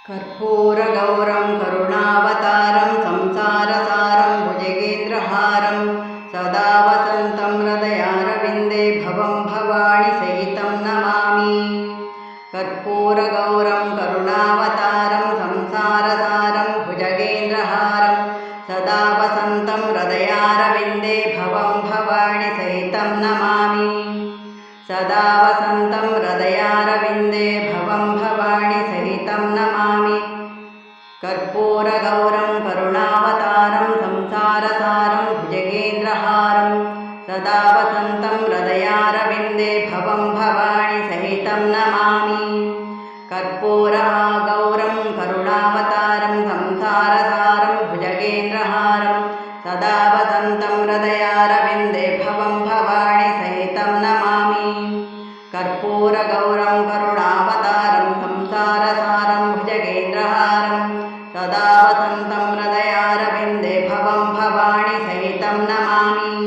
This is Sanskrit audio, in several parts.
कर्पूरगौरं करुणावतारं संसारसारं भुजगेन्द्रहारं सदा वसन्तं हृदयारविन्दे भवं भवानी सहितं नमामि। कर्पूरगौरं करुणावतारं संसारसारं भुजगेन्द्रहारं सदा वसन्तं हृदयारविन्दे भवं भवानी सहितं नमामि। सदा वसन्तं हृदयारविन्दे भवं भवानी सहितं नमामि। कर्पूरगौरं करुणावतारं संसारसारं भुजगेन्द्रहारं सदा वसन्तं हृदयारविन्दे भवं भवानी सहितं नमामि। कर्पूरगौरं करुणावतारं संसारसारं भुजगेन्द्रहारं सदा वसन्तं हृदयारविन्दे भवं भवानी सहितं नमामि। कर्पूरगौरं करुणावतारं संसारसारं भुजगेन्द्रहारं सदा वसन्तं हृदयारविन्दे भवं भवानी सहितं नमामि।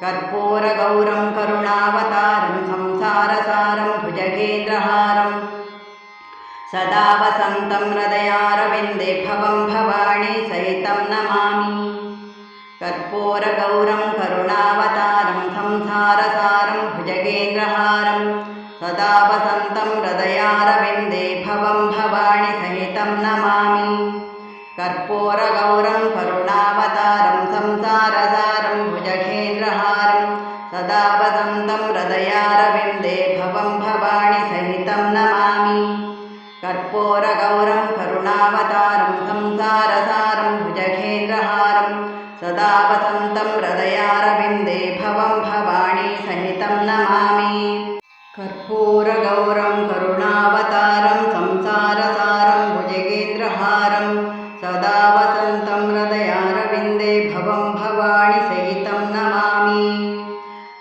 कर्पूरगौरं करुणावतारं संसारसारं भुजगेन्द्रहारं सदा वसन्तं हृदयारविन्दे भवं भवानी सहितं नमामि। कर्पूरगौरं करुणावतारं संसारसारं भुजगेन्द्रहारं सदा वसन्तं हृदयारविन्दे भवं भवानी सहितं नमामि। कर्पूरगौरं करुणावतारं संसारसारं भुजगेन्द्रहारं सदा वसन्तं हृदयारविन्दे भवं भवानी सहितं नमामि। कर्पूरगौरं करुणावतारं संसारसारं भुजगेन्द्रहारं सदा वसन्तं हृदयारविन्दे भवं भवानी सहितं नमामि। कर्पूरगौरं करुणावतारं संसारसारं भुजगेन्द्रहारं सदा वसन्तं हृदयारविन्दे भवं भवानी सहितं नमामि।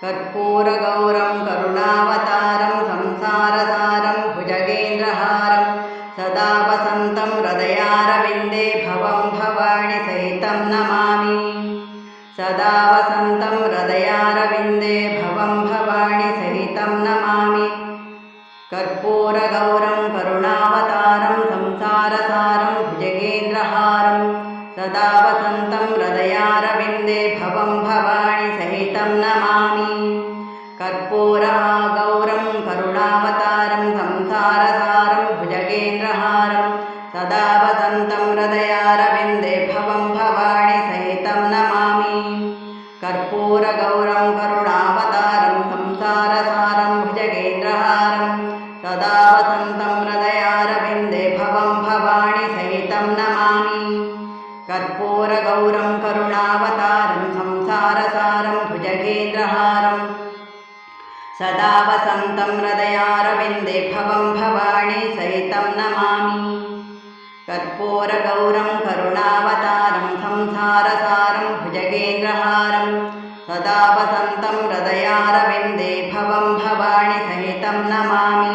कर्पूरगौरं करुणावतारं संसारसारं भुजगेन्द्रहारं सदा वसन्तं हृदयारविन्दे भवं भवानी सहितं नमामि। सदा वसन्तं हृदयारविन्दे भवं भवानी सहितं नमामि। कर्पूरगौरं करुणावतारं संसारसारं भुजगेन्द्रहारं सदा वसन्तं हृदयारविन्दे भवं भवानी सहितं नमामि। कर्पूरगौरं करुणावतारं संसारसारं भुजगेन्द्रहारं सदा वसन्तं हृदयारविन्दे भवं भवानी सहितं नमामि। कर्पूरगौरं करुणावतारं संसारसारं भुजगेन्द्रहारं सदा वसन्तं हृदयारविन्दे भवं भवानी सहितं नमामि। कर्पूरगौरं करुणावतारं संसारसारं भुजगेन्द्रहारं सदा वसन्तं हृदयारविन्दे भवं भवानी सहितं नमामि। कर्पूरगौरं करुणावतारं संसारसारं भुजगेन्द्रहारं सदा वसन्तं हृदयारविन्दे भवं भवानी सहितं नमामि।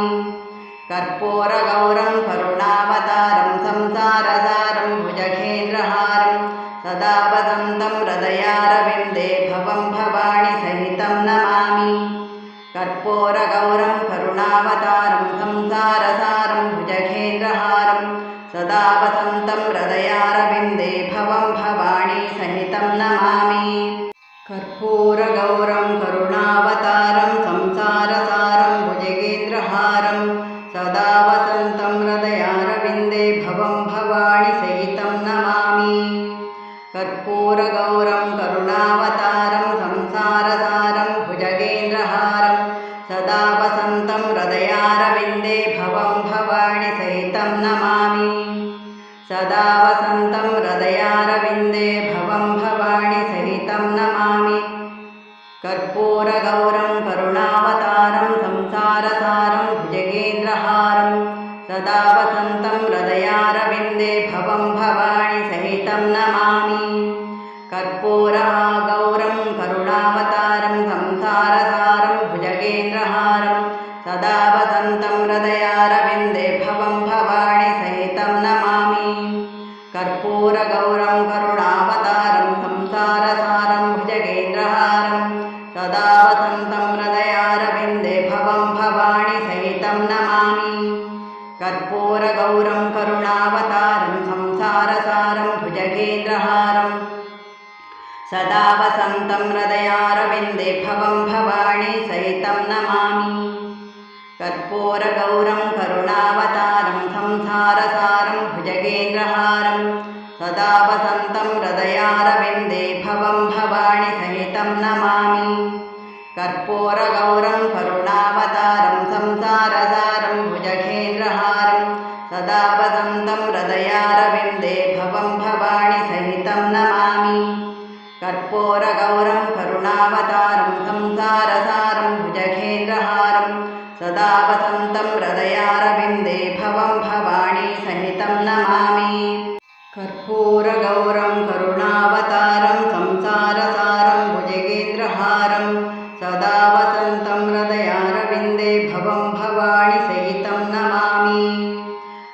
कर्पूरगौरं करुणावतारं संसारसारं भुजगेन्द्रहारं सदा वसन्तं हृदयारविन्दे भवं भवानी सहितं नमामि। कर्पूरगौरं करुणावतारं संसारसारं भुजगेन्द्रहारं सदा वसन्तं हृदयारविन्दे भवं भवानी सहितं नमामि। कर्पूरगौरं करुणावतारं संसारसारं भुजगेन्द्रहारं सदा वसन्तं हृदयारविन्दे भवं भवानी सहितं नमामि। कर्पूरगौरं करुणावतारं संसारसारं भुजगेन्द्रहारं सदा वसन्तं हृदयारविन्दे भवं भवानी सहितं नमामि। सदा वसन्तं हृदयारविन्दे भवं भवानी सहितं नमामि। कर्पूरगौरं करुणावतारं संसारसारं भुजगेन्द्रहारं सदा वसन्तं हृदयारविन्दे भवं भवानी सहितं नमामि। कर्पूरगौरं करुणावतारं संसारसारं भुजगेन्द्रहारं सदा वसन्तं हृदयारविन्दे भवं भवानी सहितं नमामि। कर्पूरगौरं करुणावतारं संसारसारं भुजगेन्द्रहारं सदा वसन्तं हृदयारविन्दे भवं भवानी सहितं नमामि। कर्पूर कर्पूरगौरं करुणावतारं संसारसारं भुजगेन्द्रहारं सदा वसन्तं हृदयारविन्दे भवं भवानी सहितं नमामि। कर्पूरगौरं करुणावतारं संसारसारं भुजगेन्द्रहारं सदा वसन्तं हृदयारविन्दे भवं भवानी सहितं नमामि। कर्पूरगौरं करुणावतारं संसारसारं भुजगेन्द्रहारं सदा वसन्तं हृदयारविन्दे भवं भवानी सहितं नमामि। कर्पूरगौरं करुणावतारं संसारसारं भुजगेन्द्रहारं सदा वसन्तं हृदयारविन्दे भवं भवानी सहितं नमामि। कर्पूरगौरं करुणावतारं संसारसारं भुजगेन्द्रहारं सदा वसन्तं हृदयारविन्दे भवं भवानी सहितं नमामि।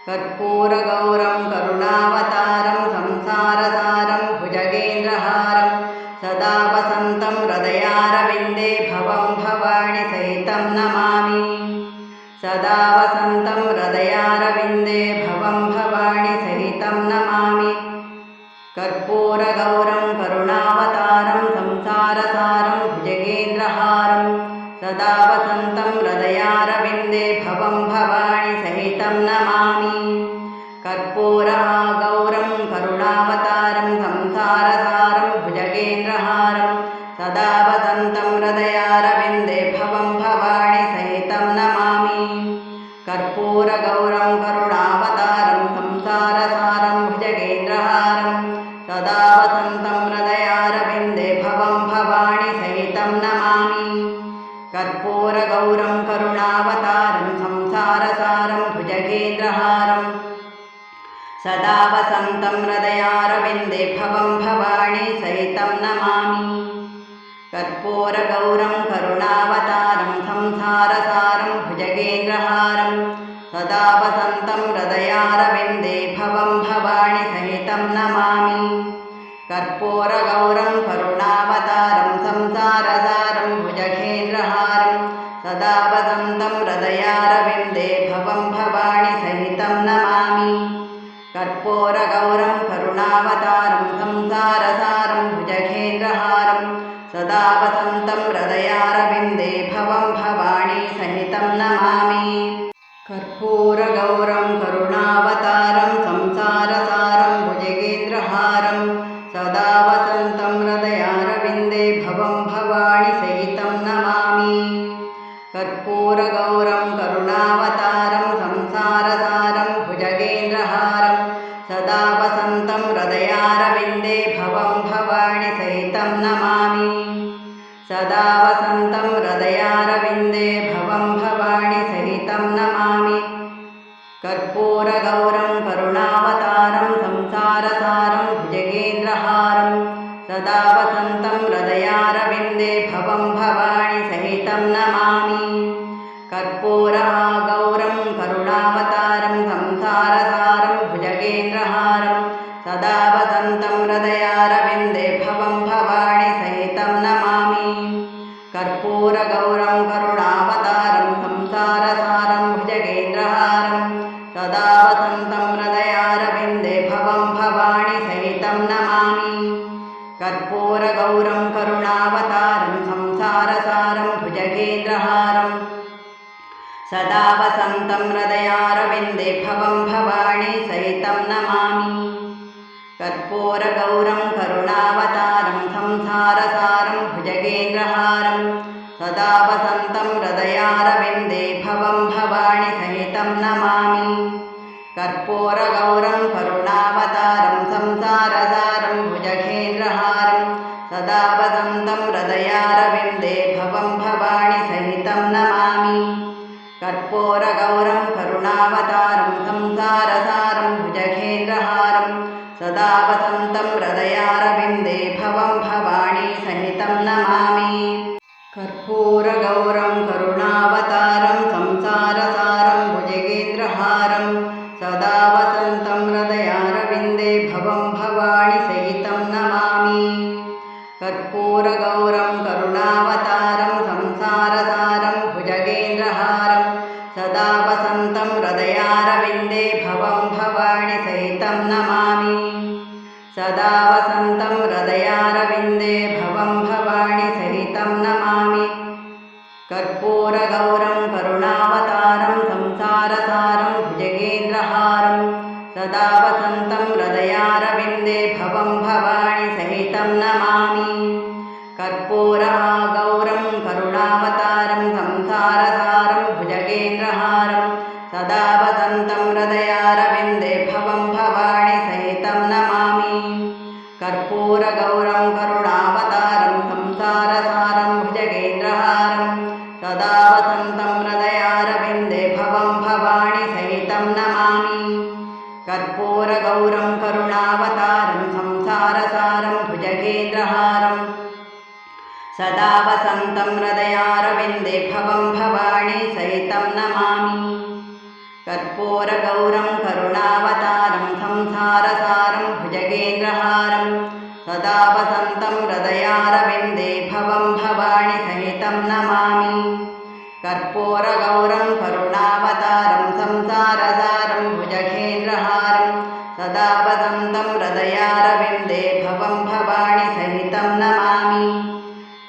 कर्पूरगौरं करुणावतारं संसारसारं भुजगेन्द्रहारं सदा वसन्तं हृदयारविन्दे भवं भवानी सहितं नमामि। सदा वसन्तं हृदयारविन्दे भवं भवानी सहितं नमामि। कर्पूरगौरं करुणावतारं संसारसारं भुजगेन्द्रहारं सदा वसन्तं हृदयारविन्दे भवं भवानी सहितं नमामि। कर्पूरगौरं करुणावतारं संसारसारं भुजगेन्द्रहारं सदा वसन्तं हृदयारविन्दे भवं भवानी सहितं नमामि। कर्पूरगौरं करुणावतारं संसारसारं भुजगेन्द्रहारं सदा वसन्तं हृदयारविन्दे भवं भवानी सहितं नमामि। कर्पूरगौरं करुणावतारं संसारसारं भुजगेन्द्रहारं सदा वसन्तं हृदयारविन्दे भवं भवानी सहितं नमामि। कर्पूरगौरं करुणावतारं संसारसारं भुजगेन्द्रहारं सदा वसन्तं हृदयारविन्दे भवं भवानी सहितं नमामि। कर्पूरगौरं करुणावतारं संसारसारं भुजगेन्द्रहारं सदा वसन्तं हृदयारविन्दे भवं भवानी सहितं नमामि। कर्पूरगौरं करुणावतारं संसारसारं भुजगेन्द्रहारं सदा वसन्तं हृदयारविन्दे भवं भवानी सहितं नमामि। कर्पूरगौरं करुणावतारं संसारसारं भुजगेन्द्रहारं सदा वसन्तं हृदयारविन्दे भवं भवानी सहितं नमामि। कर्पूरगौरं करुणावतारं संसारसारं भुजगेन्द्रहारं सदा वसन्तं हृदयारविन्दे भवं भवानी सहितं नमामि। सदा वसन्तं हृदयारविन्दे भवं भवानी सहितं नमामि। कर्पूरगौरं करुणावतारं संसारसारं भुजगेन्द्रहारं सदा वसन्तं हृदयारविन्दे भवं भवानी सहितं नमामि। कर्पूरगौरं करुणावतारं संसारसारं भुजगेन्द्रहारं सदा वसन्तं हृदयारविन्दे भवं भवानी सहितं नमामि। कर्पूरगौरं करुणावतारं संसारसारं भुजगेन्द्रहारं सदा वसन्तं हृदयारविन्दे भवं भवानी सहितं नमामि। कर्पूरगौरं करुणावतारं संसारसारं भुजगेन्द्रहारं सदा वसन्तं हृदयारविन्दे भवं भवानी सहितं नमामि। कर्पूरगौरं करुणावतारं संसारसारं भुजगेन्द्रहारं सदा वसन्तं हृदयारविन्दे भवं भवानी सहितं नमामि। कर्पूरगौरं करुणावतारं संसारसारं भुजगेन्द्रहारं सदा वसन्तं हृदयारविन्दे भवं भवानी सहितं नमामि। कर्पूरगौरं करुणावतारं संसारसारं भुजगेन्द्रहारं सदा वसन्तं हृदयारविन्दे भवं भवानी सहितं नमामि। कर्पूरगौरं करुणावतारं संसारसारं भुजगेन्द्रहारं सदा वसन्तं हृदयारविन्दे भवं भवानी सहितं नमामि। कर्पूरगौरं करुणावतारं संसारसारं भुजगेन्द्रहारं सदा वसन्तं हृदयारविन्दे भवं भवं भवानी सहितं नमामि सदा वसन्तं हृदयारविन्दे भवं भवानी सहितं नमामि कर्पूरगौरं करुणावतारं संसारसारं भुजगेन्द्रहारं सदा वसन्तं हृदयारविन्दे भवं भवानी सहितं नमामि कर्पूरगौरं करुणावतारं संसारसारं भुजगेन्द्रहारं सदा वसन्तं हृदयारविन्दे भवं भवानी सहितं नमामि कर्पूरगौरं करुणावतारं संसारसारं भुजगेन्द्रहारं सदा वसन्तं हृदयारविन्दे भवं भवानी सहितं नमामि कर्पूरगौरं करुणावतारं संसारसारं भुजगेन्द्रहारं सदा वसन्तं हृदयारविन्दे भवं भवानी सहितं नमामि कर्पूरगौरं करुणावतारं संसारसारं भुजगेन्द्रहारं सदा वसन्तं हृदयारविन्दे भवं भवानी सहितं नमामि कर्पूरगौरं करुणावतारं संसारसारं भुजगेन्द्रहारं सदा वसन्तं हृदयारविन्दे भवं भवानी सहितं नमामि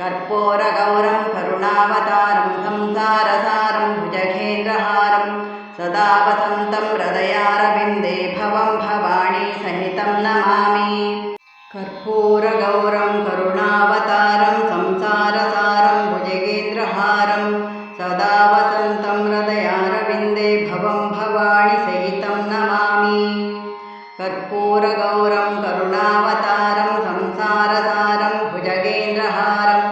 कर्पूरगौरं करुणावतारं संसारसारं भुजगेन्द्रहारं सदा वसन्तं हृदयारविन्दे भवं भवानी सहितं नमामि कर्पूरगौरं करुणावतारं संसारसारं भुजगेन्द्रहारं सदा वसन्तं हृदयारविन्दे भवं भवानी सहितं नमामि कर्पूरगौरं करुणावतारं संसारसारं भुजगेन्द्रहारं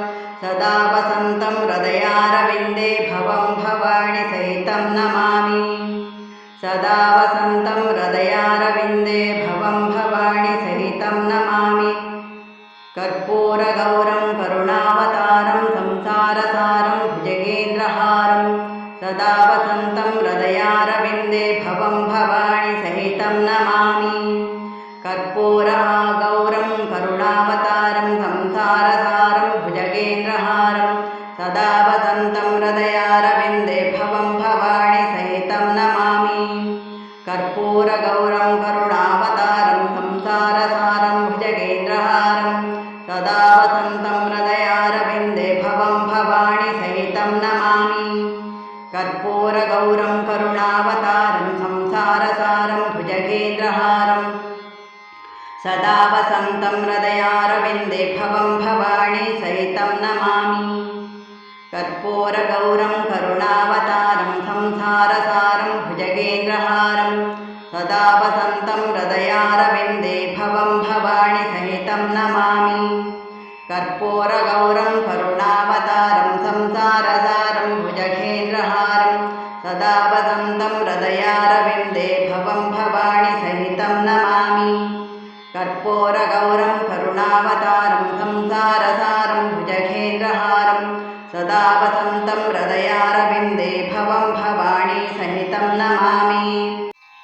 सदा वसन्तं हृदयारविन्दे भवं भवानी सहितं नमामि सदा वसन्तं हृदयारविन्दे भवं भवानी सहितं नमामि कर्पूरगौरं करुणावतारं संसारसारं भुजगेन्द्रहारं सदा वसन्तं हृदयारविन्दे भवं भवानी सहितं नमामि कर्पूरगौरं करुणावतारं संसारसारं भुजगेन्द्रहारं सदा वसन्तं हृदयारविन्दे भवं भवानी सहितं नमामि कर्पूरगौरं करुणावतारं संसारसारं भुजगेन्द्रहारं सदा वसन्तं हृदयारविन्दे भवं भवानी सहितं नमामि कर्पूरगौरं करुणावतारं संसारसारं भुजगेन्द्रहारं सदा वसन्तं हृदयारविन्दे भवं भवानी सहितं नमामि कर्पूरगौरं करुणावतारं संसारसारं भुजगेन्द्रहारं सदा वसन्तं हृदयारविन्दे भवं भवानी सहितं नमामि कर्पूरगौरं करुणावतारं संसारसारं भुजगेन्द्रहारं सदा वसन्तं हृदयारविन्दे भवं भवानी सहितं नमामि कर्पूरगौरं करुणावतारं संसारसारं भुजगेन्द्रहारं सदा वसन्तं हृदयारविन्दे भवं भवानी सहितं नमामि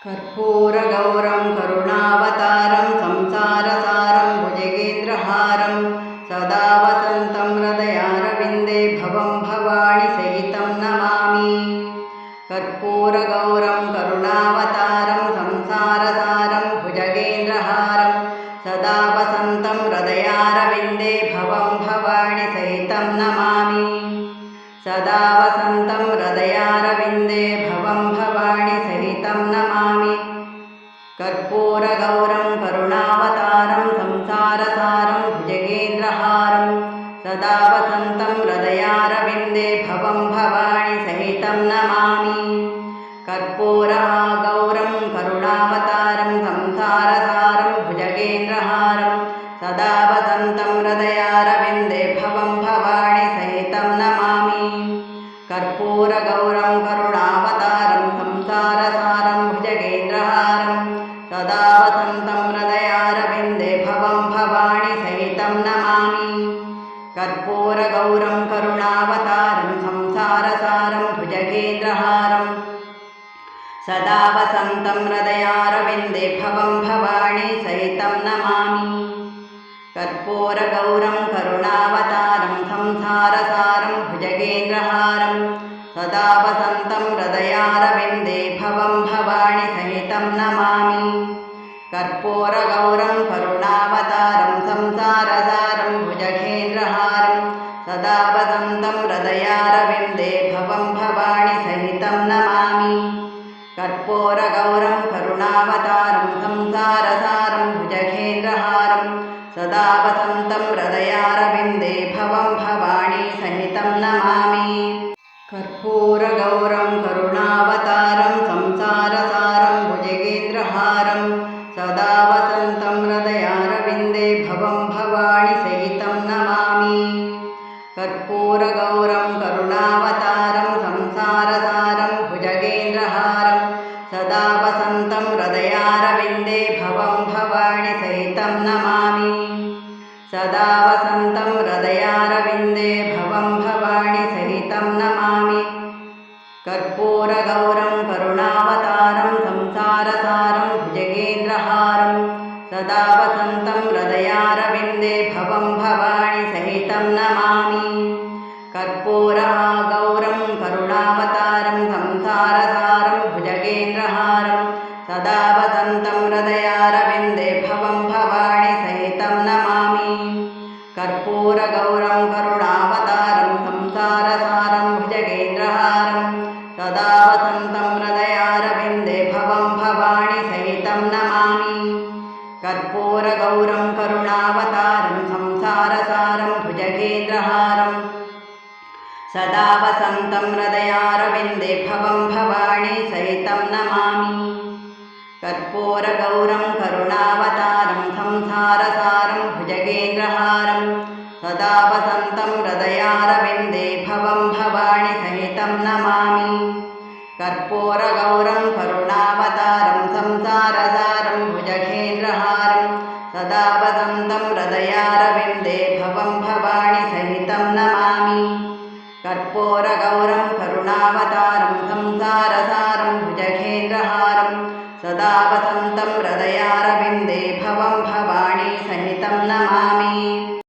कर्पूरगौरं करुणावतारं संसारसारं भुजगेन्द्रहारं सदा वसन्तं हृदयारविन्दे भवं भवानी सहितं नमामि कर्पूरगौरं करुणावतारं संसारसारं भुजगेन्द्रहारं सदा वसन्तं हृदयारविन्दे भवं भवानी सहितं नमामि सदा वसन्तं हृदयारविन्दे भवं भवानी सहितं नमामि कर्पूरगौरं करुणावतारं संसारसारं भुजगेन्द्रहारं सदा वसन्तं हृदयारविन्दे भवं भवानी सहितं नमामि कर्पूरगौरं करुणावतारं संसारसारं भुजगेन्द्रहारं सदा वसन्तं हृदयारविन्दे भवं भवानी सहितं नमामि कर्पूरगौरं करुणावतारं संसारसारं भुजगेन्द्रहारं सदा वसन्तं हृदयारविन्दे भवं भवानी सहितं नमामि कर्पूरगौरं करुणावतारं संसारसारं भुजगेन्द्रहारं सदा वसन्तं हृदयारविन्दे भवं भवानी सहितं नमामि कर्पूरगौरं करुणावतारं संसारसारं भुजगेन्द्रहारं सदा वसन्तं हृदयारविन्दे भवं भवानी सहितं सहितं नमामि कर्पूरगौरं करुणावतारं संसारसारं भुजगेन्द्रहारं सदा वसन्तं हृदयारविन्दे भवं भवानी सहितं नमामि कर्पूरगौरं करुणावतारं संसारसारं भुजगेन्द्रहारं सदा वसन्तं हृदयारविन्दे भवं भवानी सहितं नमामि कर्पूरगौरं करुणावतारं संसारसारं भुजगेन्द्रहारं सदा वसन्तं हृदयारविन्दे भवं भवानी सहितं नमामि कर्पूरगौरं करुणावतारं संसारसारं भुजगेन्द्रहारं सदा वसन्तं हृदयारविन्दे भवं भवानी सहितं नमामि सदा वसन्तं हृदयारविन्दे भवं भवानी सहितं नमामि कर्पूरगौरं करुणावतारं संसारसारं भुजगेन्द्रहारं सदा वसन्तं हृदयारविन्दे भवं भवानी सहितं नमामि कर्पूरगौरं करुणावतारं संसारसारं भुजगेन्द्रहारं सदा वसन्तं हृदयारविन्दे भवं भवानी सहितं नमामि कर्पूरगौरं करुणावतारं संसारसारं भुजगेन्द्रहारं सदा वसन्तं हृदयारविन्दे भवं भवानी सहितं नमामि कर्पूरगौरं करुणावतारं संसारसारं भुजगेन्द्रहारं सदा वसन्तं हृदयारविन्दे भवं भवानी सहितं नमामि कर्पूरगौरं करुणावतारं संसारसारं भुजगेन्द्रहारं सदा वसन्तं हृदयारविन्दे भवं भवानी सहितं नमामि कर्पूरगौरं करुणावतारं संसारसारं भुजगेन्द्रहारं सदा वसन्तं हृदयारविन्दे भवं भवानी सहितं नमामि कर्पूरगौरं करुणावतारं संसारसारं भुजगेन्द्रहारं सदा वसन्तं हृदयारविन्दे भवं भवानी सहितं नमामि।